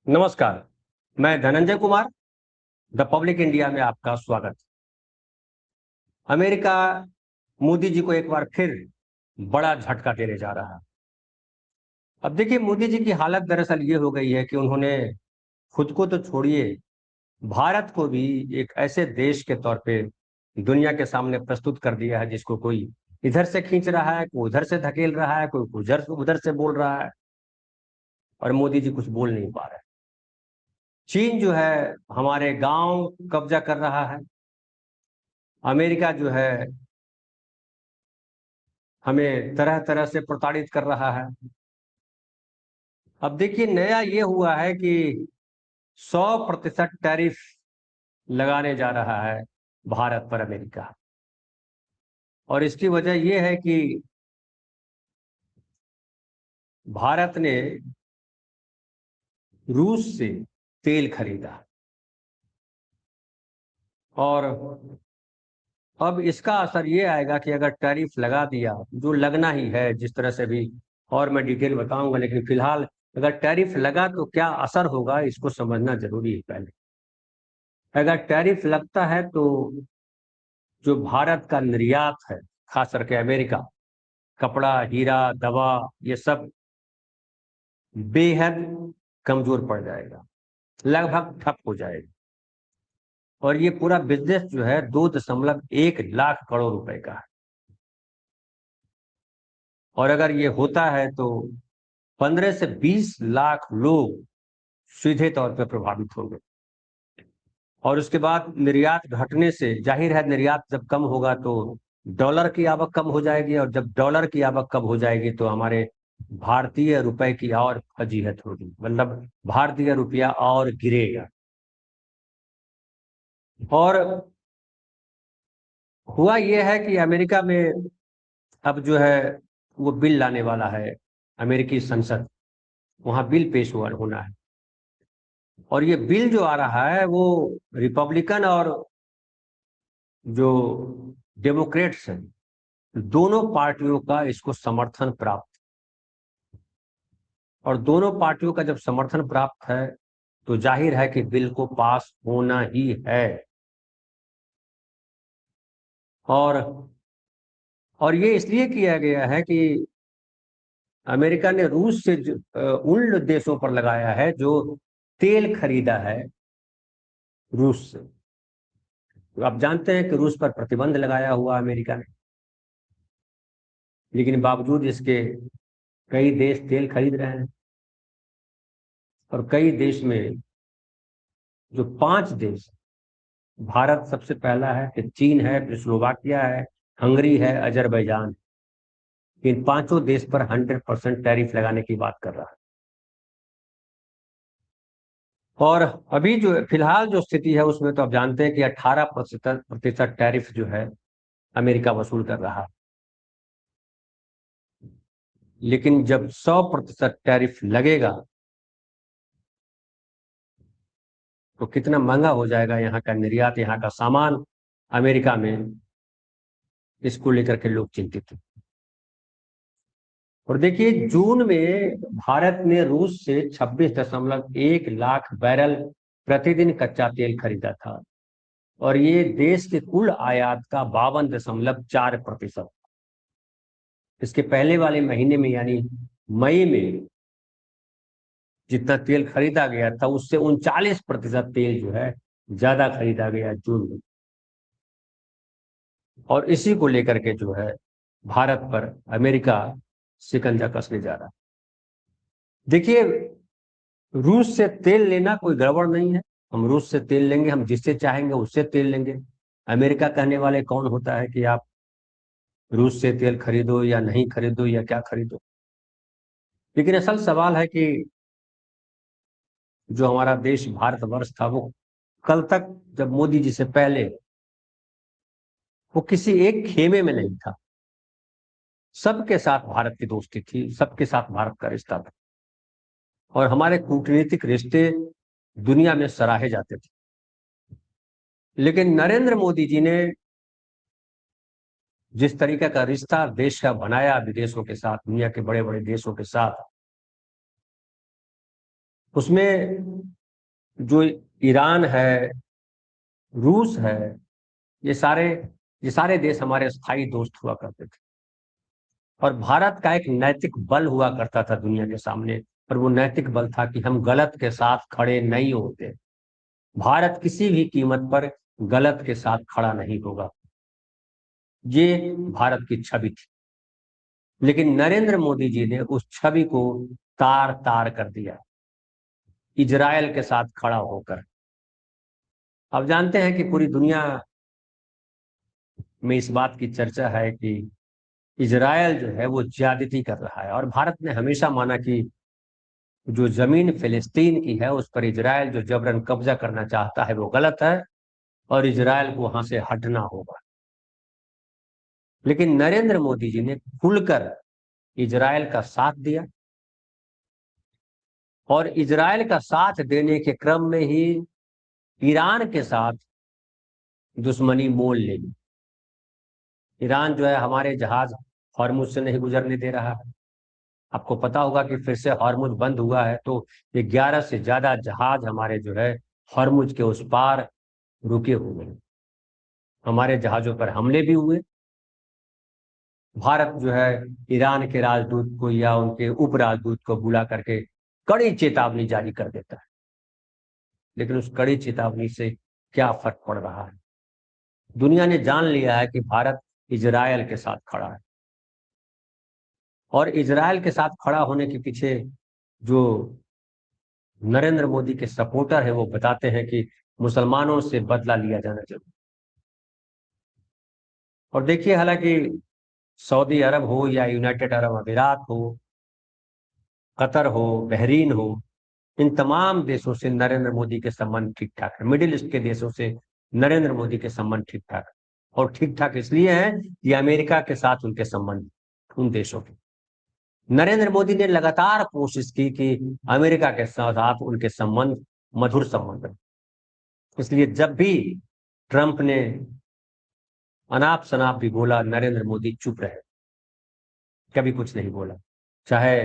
नमस्कार। मैं Dhananjay Kumar, the public India में आपका स्वागत। अमेरिका मोदी जी को एक बार फिर बड़ा झटका देने जा रहा है। अब देखिए, मोदी जी की हालत दरअसल ये हो गई है कि उन्होंने खुद को तो छोड़िए, भारत को भी एक ऐसे देश के तौर पे दुनिया के सामने प्रस्तुत कर दिया है जिसको कोई इधर से खींच रहा है, कोई उधर से धकेल रहा है, कोई उधर उधर से बोल रहा है और मोदी जी कुछ बोल नहीं पा रहे। चीन जो है हमारे गांव कब्जा कर रहा है। अमेरिका जो है हमें तरह तरह से प्रताड़ित कर रहा है। अब देखिए, नया ये हुआ है कि 100% टैरिफ लगाने जा रहा है भारत पर अमेरिका। और इसकी वजह यह है कि भारत ने रूस से तेल खरीदा और अब इसका असर ये आएगा कि अगर टैरिफ लगा दिया, जो लगना ही है जिस तरह से भी, और मैं डिटेल बताऊंगा, लेकिन फिलहाल अगर टैरिफ लगा तो क्या असर होगा इसको समझना जरूरी है। पहले अगर टैरिफ लगता है तो जो भारत का निर्यात है, खास करके अमेरिका, कपड़ा, हीरा, दवा, ये सब बेहद कमजोर पड़ जाएगा, लगभग ठप हो जाएगा। और ये पूरा बिजनेस जो है 2.1 लाख करोड़ रुपए का है। और अगर ये होता है तो 15 से 20 लाख लोग सीधे तौर पर प्रभावित होंगे। और उसके बाद निर्यात घटने से जाहिर है, निर्यात जब कम होगा तो डॉलर की आवक कम हो जाएगी, और जब डॉलर की आवक कम हो जाएगी तो हमारे भारतीय रुपए की और फजीहत होगी, मतलब भारतीय रुपया और गिरेगा। और हुआ यह है कि अमेरिका में अब जो है वो बिल लाने वाला है अमेरिकी संसद, वहां बिल पेश हुआ होना है। और ये बिल जो आ रहा है वो रिपब्लिकन और जो डेमोक्रेट्स हैं, दोनों पार्टियों का इसको समर्थन प्राप्त। और दोनों पार्टियों का जब समर्थन प्राप्त है तो जाहिर है कि बिल को पास होना ही है। और और ये इसलिए किया गया है कि अमेरिका ने रूस से उन देशों पर लगाया है जो तेल खरीदा है रूस से। तो आप जानते हैं कि रूस पर प्रतिबंध लगाया हुआ अमेरिका ने, लेकिन बावजूद इसके कई देश तेल खरीद रहे हैं। और कई देश में, जो 5 देश, भारत सबसे पहला है, फिर चीन है, फिर स्लोवाकिया है, हंगरी है, अजरबैजान, इन 5 देश पर 100% टैरिफ लगाने की बात कर रहा है। और अभी जो फिलहाल जो स्थिति है उसमें तो आप जानते हैं कि 18% टैरिफ जो है अमेरिका वसूल कर रहा है। लेकिन जब 100% टैरिफ लगेगा तो कितना महंगा हो जाएगा यहाँ का निर्यात, यहाँ का सामान अमेरिका में, इसको लेकर के लोग चिंतित हैं। और देखिए, जून में भारत ने रूस से 26.1 लाख बैरल प्रतिदिन कच्चा तेल खरीदा था। और ये देश के कुल आयात का 52.4%। इसके पहले वाले महीने में यानी मई में जितना तेल खरीदा गया था उससे 39% तेल जो है ज्यादा खरीदा गया जून में। और इसी को लेकर के जो है भारत पर अमेरिका शिकंजा कसने जा रहा है। देखिए, रूस से तेल लेना कोई गड़बड़ नहीं है। हम रूस से तेल लेंगे, हम जिससे चाहेंगे उससे तेल लेंगे। अमेरिका कहने वाले कौन होता है कि आप रूस से तेल खरीदो या नहीं खरीदो या क्या खरीदो। लेकिन असल सवाल है कि जो हमारा देश भारतवर्ष था वो कल तक, जब मोदी जी से पहले, वो किसी एक खेमे में नहीं था। सबके साथ भारत की दोस्ती थी, सबके साथ भारत का रिश्ता था, और हमारे कूटनीतिक रिश्ते दुनिया में सराहे जाते थे। लेकिन नरेंद्र मोदी जी ने जिस तरीके का रिश्ता देश का बनाया विदेशों के साथ, दुनिया के बड़े बड़े देशों के साथ, उसमें जो ईरान है, रूस है, ये सारे ये सारे देश हमारे स्थायी दोस्त हुआ करते थे। और भारत का एक नैतिक बल हुआ करता था दुनिया के सामने, और वो नैतिक बल था कि हम गलत के साथ खड़े नहीं होते। भारत किसी भी कीमत पर गलत के साथ खड़ा नहीं होगा। ये भारत की छवि थी। लेकिन नरेंद्र मोदी जी ने उस छवि को तार तार कर दिया, इजरायल के साथ खड़ा होकर। अब जानते हैं कि पूरी दुनिया में इस बात की चर्चा है कि इजरायल जो है वो ज्यादती कर रहा है, और भारत ने हमेशा माना कि जो जमीन फिलिस्तीन की है उस पर इजरायल जो जबरन कब्जा करना चाहता है वो गलत है, और इजरायल को वहां से हटना होगा। लेकिन नरेंद्र मोदी जी ने खुलकर इजरायल का साथ दिया, और इजरायल का साथ देने के क्रम में ही ईरान के साथ दुश्मनी मोल ले ली। ईरान जो है हमारे जहाज हॉर्मुज से नहीं गुजरने दे रहा है। आपको पता होगा कि फिर से हॉर्मुज बंद हुआ है, तो ये 11 से ज्यादा जहाज हमारे जो है हॉर्मुज के उस पार रुके हुए हैं। हमारे जहाजों पर हमले भी हुए। भारत जो है ईरान के राजदूत को या उनके उप राजदूत को बुला करके कड़ी चेतावनी जारी कर देता है। लेकिन उस कड़ी चेतावनी से क्या फर्क पड़ रहा है? दुनिया ने जान लिया है कि भारत इजरायल के साथ खड़ा है, और इजरायल के साथ खड़ा होने के पीछे जो नरेंद्र मोदी के सपोर्टर है वो बताते हैं कि मुसलमानों से बदला लिया जाना जरूरी। और देखिए, हालांकि सऊदी अरब हो या यूनाइटेड अरब अमीरात हो, कतर हो, बहरीन हो, इन तमाम देशों से नरेंद्र मोदी के संबंध ठीक ठाक है। मिडिल ईस्ट के देशों से नरेंद्र मोदी के संबंध ठीक ठाक है, और ठीक ठाक इसलिए है कि अमेरिका के साथ उनके संबंध, उन देशों के, नरेंद्र मोदी ने लगातार कोशिश की कि अमेरिका के साथ उनके संबंध मधुर संबंध रहे। इसलिए जब भी ट्रंप ने अनाप शनाप भी बोला, नरेंद्र मोदी चुप रहे, कभी कुछ नहीं बोला। चाहे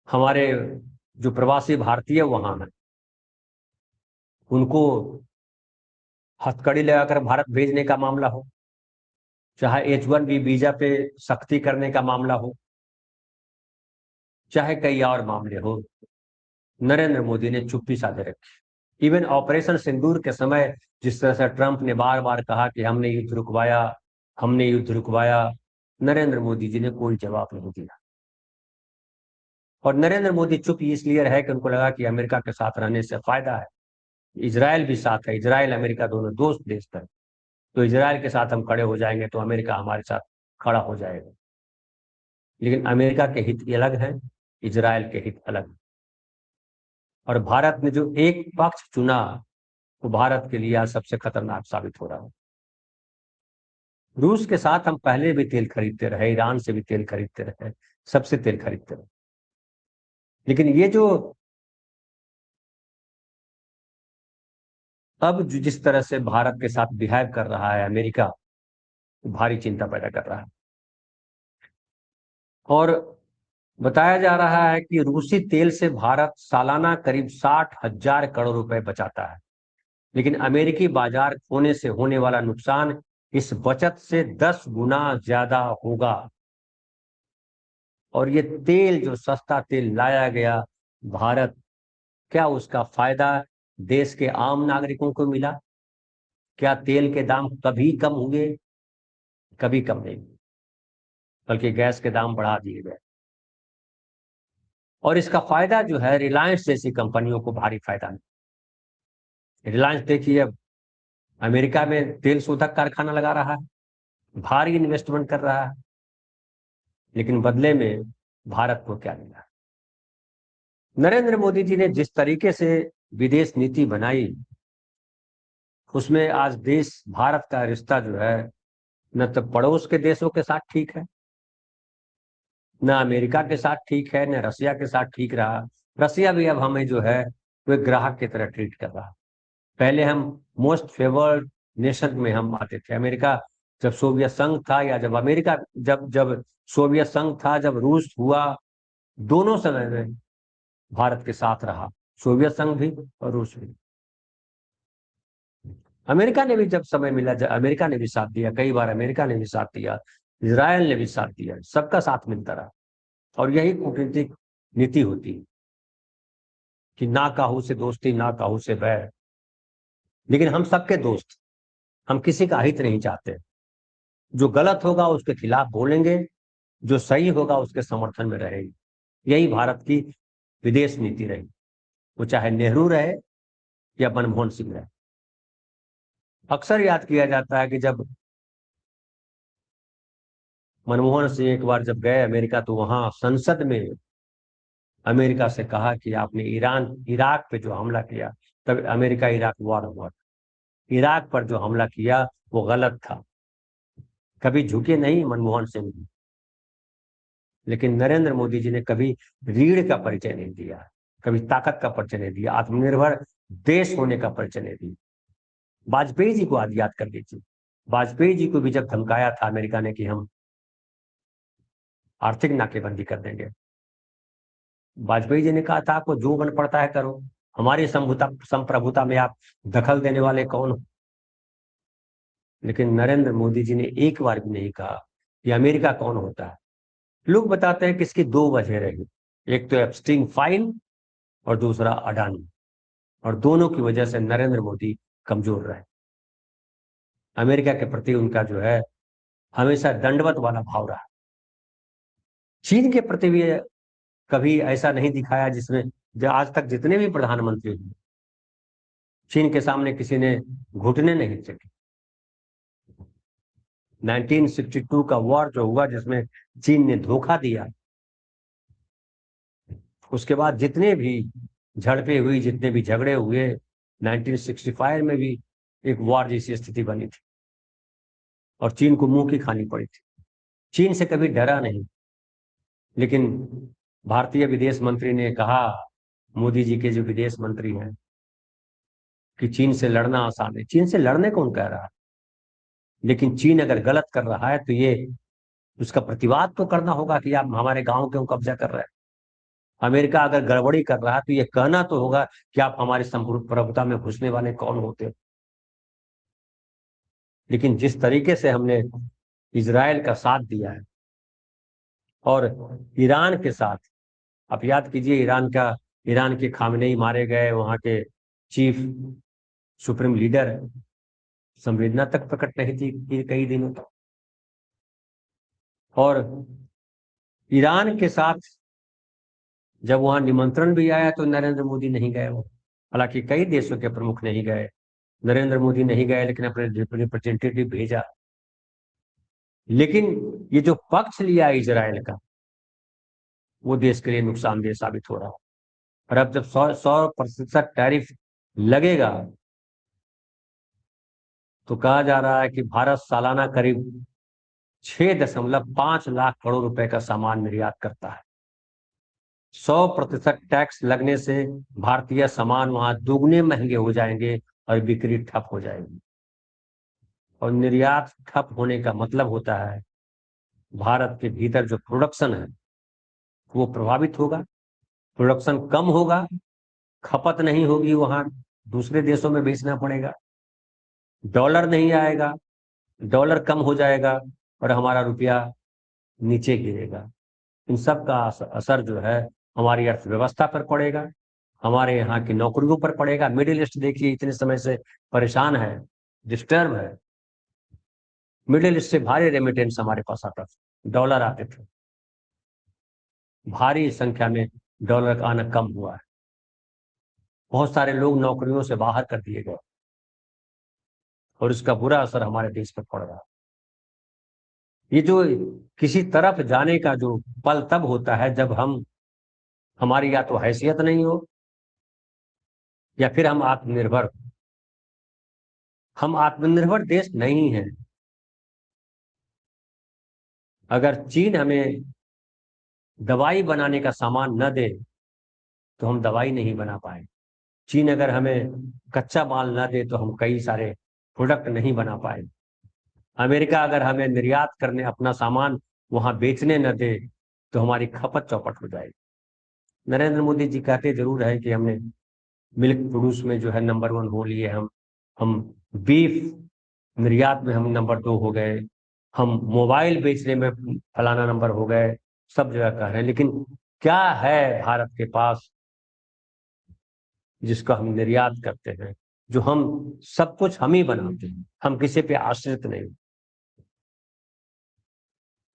हमारे जो प्रवासी भारतीय वहां हैं उनको हथकड़ी लगाकर भारत भेजने का मामला हो, चाहे H1B वीजा पे सख्ती करने का मामला हो, चाहे कई और मामले हो, नरेंद्र मोदी ने चुप्पी साधे रखी। इवन ऑपरेशन सिंदूर के समय जिस तरह से ट्रंप ने बार बार कहा कि हमने युद्ध रुकवाया, हमने युद्ध रुकवाया, नरेंद्र मोदी जी ने कोई जवाब नहीं दिया। और नरेंद्र मोदी चुप इसलिए रहे कि उनको लगा कि अमेरिका के साथ रहने से फायदा है। इजरायल भी साथ है, इजरायल अमेरिका दोनों दोस्त देश है, तो इजरायल के साथ हम खड़े हो जाएंगे तो अमेरिका हमारे साथ खड़ा हो जाएगा। लेकिन अमेरिका के हित अलग हैं, इजरायल के हित अलग हैं। और भारत ने जो एक पक्ष चुना वो भारत के लिए आज सबसे खतरनाक साबित हो रहा है। रूस के साथ हम पहले भी तेल खरीदते रहे, ईरान से भी तेल खरीदते रहे, सबसे तेल खरीदते रहे। लेकिन ये जो अब जिस तरह से भारत के साथ बिहेव कर रहा है अमेरिका, भारी चिंता पैदा कर रहा है। और बताया जा रहा है कि रूसी तेल से भारत सालाना करीब 60,000 करोड़ रुपए बचाता है। लेकिन अमेरिकी बाजार खोने से होने वाला नुकसान इस बचत से 10 गुना ज्यादा होगा। और ये तेल, जो सस्ता तेल लाया गया भारत, क्या उसका फायदा देश के आम नागरिकों को मिला? क्या तेल के दाम कभी कम हुए? कभी कम नहीं, बल्कि गैस के दाम बढ़ा दिए गए। और इसका फायदा जो है रिलायंस जैसी कंपनियों को भारी फायदा मिला। रिलायंस देखिए, अब अमेरिका में तेल शोधक कारखाना लगा रहा है, भारी इन्वेस्टमेंट कर रहा है, लेकिन बदले में भारत को क्या मिला? नरेंद्र मोदी जी ने जिस तरीके से विदेश नीति बनाई, उसमें आज देश भारत का रिश्ता जो है न तो पड़ोस के देशों के साथ ठीक है, न अमेरिका के साथ ठीक है, न रसिया के साथ ठीक रहा। रसिया भी अब हमें जो है वो ग्राहक की तरह ट्रीट कर रहा है। पहले हम मोस्ट फेवर्ड नेशन में हम आते थे। अमेरिका जब सोवियत संघ था, या जब अमेरिका जब जब सोवियत संघ था, जब रूस हुआ, दोनों समय में भारत के साथ रहा, सोवियत संघ भी और रूस भी। अमेरिका ने भी जब समय मिला, जब अमेरिका ने भी साथ दिया, कई बार अमेरिका ने भी साथ दिया, इजराइल ने भी साथ दिया, सबका साथ मिलता रहा। और यही कूटनीतिक नीति होती है कि ना काहू से दोस्ती, ना काहू से बैर। लेकिन हम सबके दोस्त, हम किसी का हित नहीं चाहते। जो गलत होगा उसके खिलाफ बोलेंगे, जो सही होगा उसके समर्थन में रहेंगे। यही भारत की विदेश नीति रही, वो चाहे नेहरू रहे या मनमोहन सिंह रहे। अक्सर याद किया जाता है कि जब मनमोहन सिंह एक बार जब गए अमेरिका, तो वहां संसद में अमेरिका से कहा कि आपने इराक पे जो हमला किया, तब अमेरिका इराक वॉर हुआ, इराक पर जो हमला किया वो गलत था। कभी झुके नहीं मनमोहन सिंह जी। लेकिन नरेंद्र मोदी जी ने कभी रीढ़ का परिचय नहीं दिया, कभी ताकत का परिचय नहीं दिया, आत्मनिर्भर देश होने का परिचय नहीं दिया। वाजपेयी जी को आज याद कर लीजिए, वाजपेयी जी को भी जब धमकाया था अमेरिका ने कि हम आर्थिक नाकेबंदी कर देंगे, वाजपेयी जी ने कहा था आपको जो मन पड़ता है करो, हमारी संप्रभुता में आप दखल देने वाले कौन हो। लेकिन नरेंद्र मोदी जी ने एक बार भी नहीं कहा कि अमेरिका कौन होता है। लोग बताते हैं कि इसकी दो वजह रही, एक तो एप्स्टीन फाइल और दूसरा अडानी, और दोनों की वजह से नरेंद्र मोदी कमजोर रहे। अमेरिका के प्रति उनका जो है हमेशा दंडवत वाला भाव रहा। चीन के प्रति भी कभी ऐसा नहीं दिखाया, जिसमें जो आज तक जितने भी प्रधानमंत्री हुए, चीन के सामने किसी ने घुटने नहीं टेके। 1962 का वॉर जो हुआ, जिसमें चीन ने धोखा दिया, उसके बाद जितने भी झड़पें हुई, जितने भी झगड़े हुए, 1965 में भी एक वॉर जैसी स्थिति बनी थी और चीन को मुंह की खानी पड़ी थी। चीन से कभी डरा नहीं। लेकिन भारतीय विदेश मंत्री ने कहा, मोदी जी के जो विदेश मंत्री हैं, कि चीन से लड़ना आसान है। चीन से लड़ने कौन कह रहा है? लेकिन चीन अगर गलत कर रहा है तो ये उसका प्रतिवाद तो करना होगा कि आप हमारे गांव क्यों कब्जा कर रहे हैं। अमेरिका अगर गड़बड़ी कर रहा है तो ये कहना तो होगा कि आप हमारी संप्रभुता में घुसने वाले कौन होते हैं। लेकिन जिस तरीके से हमने इजराइल का साथ दिया है और ईरान के साथ, आप याद कीजिए, ईरान के खामनेई मारे गए, वहां के चीफ सुप्रीम लीडर, संवेदना तक प्रकट नहीं थी कई दिनों तक। और ईरान के साथ जब वहां निमंत्रण भी आया तो नरेंद्र मोदी नहीं गए। वो हालांकि कई देशों के प्रमुख नहीं गए, नरेंद्र मोदी नहीं गए, लेकिन अपने रिप्रेजेंटेटिव भेजा। लेकिन ये जो पक्ष लिया इजराइल का, वो देश के लिए नुकसानदेह साबित हो रहा है। और अब जब 100% टैरिफ लगेगा, तो कहा जा रहा है कि भारत सालाना करीब 6.5 लाख करोड़ रुपए का सामान निर्यात करता है। 100% टैक्स लगने से भारतीय सामान वहां दुगने महंगे हो जाएंगे और बिक्री ठप हो जाएगी। और निर्यात ठप होने का मतलब होता है भारत के भीतर जो प्रोडक्शन है वो प्रभावित होगा, प्रोडक्शन कम होगा, खपत नहीं होगी, वहां दूसरे देशों में बेचना पड़ेगा, डॉलर नहीं आएगा, डॉलर कम हो जाएगा और हमारा रुपया नीचे गिरेगा। इन सब का असर जो है हमारी अर्थव्यवस्था पर पड़ेगा, हमारे यहाँ की नौकरियों पर पड़ेगा। मिडिल ईस्ट देखिए इतने समय से परेशान है, डिस्टर्ब है। मिडिल ईस्ट से भारी रेमिटेंस हमारे पास आता था, डॉलर आते थे, भारी संख्या में डॉलर का आना कम हुआ है। बहुत सारे लोग नौकरियों से बाहर कर दिए गए और इसका बुरा असर हमारे देश पर पड़ रहा है। ये जो किसी तरफ जाने का जो पल तब होता है जब हमारी या तो हैसियत नहीं हो या फिर हम आत्मनिर्भर देश नहीं हैं। अगर चीन हमें दवाई बनाने का सामान न दे तो हम दवाई नहीं बना पाए। चीन अगर हमें कच्चा माल न दे तो हम कई सारे प्रोडक्ट नहीं बना पाए। अमेरिका अगर हमें निर्यात करने अपना सामान वहां बेचने न दे तो हमारी खपत चौपट हो जाएगी। नरेंद्र मोदी जी कहते जरूर है कि हमने मिल्क प्रोड्यूस में जो है नंबर 1 हो लिए हम बीफ निर्यात में हम नंबर 2 हो गए, हम मोबाइल बेचने में फलाना नंबर हो गए, सब जगह कह रहे हैं, लेकिन क्या है भारत के पास जिसका हम निर्यात करते हैं, जो हम सब कुछ हम ही बनाते हैं, हम किसी पे आश्रित नहीं।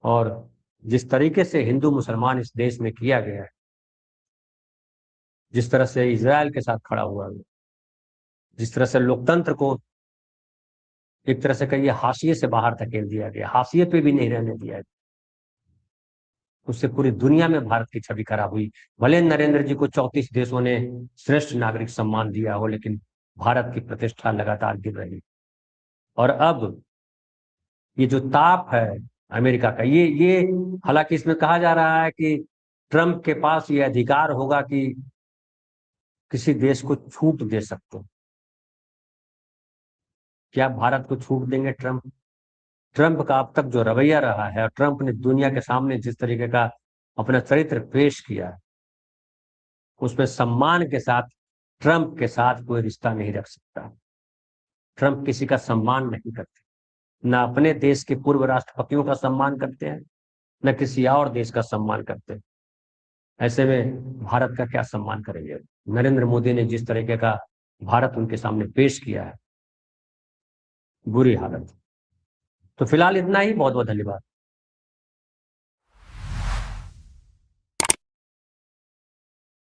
और जिस तरीके से हिंदू मुसलमान इस देश में किया गया है, जिस तरह से इजराइल के साथ खड़ा हुआ है, जिस तरह से लोकतंत्र को एक तरह से कहिए हाशिए से बाहर धकेल दिया गया, हाशिए पे भी नहीं रहने दिया, उससे पूरी दुनिया में भारत की छवि खराब हुई। भले नरेंद्र जी को 34 देशों ने श्रेष्ठ नागरिक सम्मान दिया हो, लेकिन भारत की प्रतिष्ठा लगातार गिर रही। और अब ये जो ताप है अमेरिका का, ये हालांकि इसमें कहा जा रहा है कि ट्रंप के पास ये अधिकार होगा कि किसी देश को छूट दे सकते हैं। क्या भारत को छूट देंगे ट्रंप? ट्रंप का अब तक जो रवैया रहा है, और ट्रंप ने दुनिया के सामने जिस तरीके का अपना चरित्र पेश किया है, उसमें सम्मान के साथ ट्रंप के साथ कोई रिश्ता नहीं रख सकता। ट्रंप किसी का सम्मान नहीं करते, न अपने देश के पूर्व राष्ट्रपतियों का सम्मान करते हैं, न किसी और देश का सम्मान करते हैं। ऐसे में भारत का क्या सम्मान करेंगे? नरेंद्र मोदी ने जिस तरीके का भारत उनके सामने पेश किया है, बुरी हालत। तो फिलहाल इतना ही, बहुत बहुत धन्यवाद।